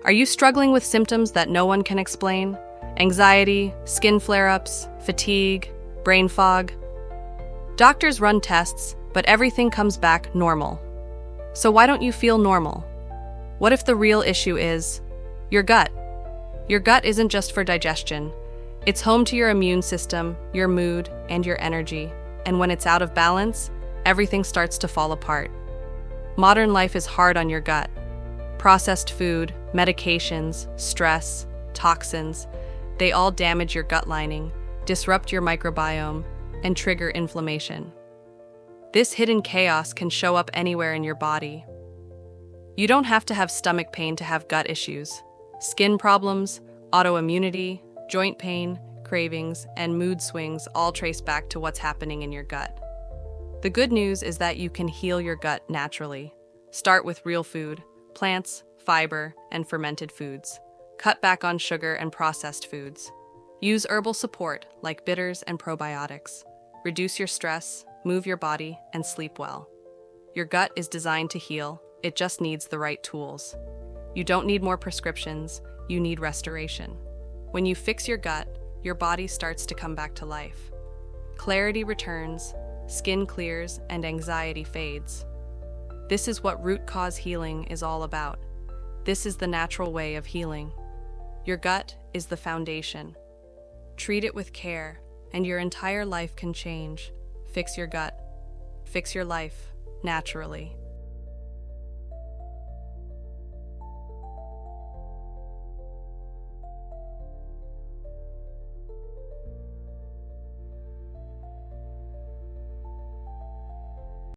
Are you struggling with symptoms that no one can explain? Anxiety, skin flare-ups, fatigue, brain fog? Doctors run tests, but everything comes back normal. So why don't you feel normal? What if the real issue is your gut? Your gut isn't just for digestion. It's home to your immune system, your mood, and your energy. And when it's out of balance, everything starts to fall apart. Modern life is hard on your gut. Processed food, medications, stress, toxins, they all damage your gut lining, disrupt your microbiome, and trigger inflammation. This hidden chaos can show up anywhere in your body. You don't have to have stomach pain to have gut issues. Skin problems, autoimmunity, joint pain, cravings, and mood swings all trace back to what's happening in your gut. The good news is that you can heal your gut naturally. Start with real food, plants, fiber, and fermented foods. Cut back on sugar and processed foods. Use herbal support like bitters and probiotics. Reduce your stress, move your body, and sleep well. Your gut is designed to heal. It just needs the right tools. You don't need more prescriptions, you need restoration. When you fix your gut, your body starts to come back to life. Clarity returns, skin clears, and anxiety fades. This is what root cause healing is all about. This is the natural way of healing. Your gut is the foundation. Treat it with care, and your entire life can change. Fix your gut. Fix your life naturally.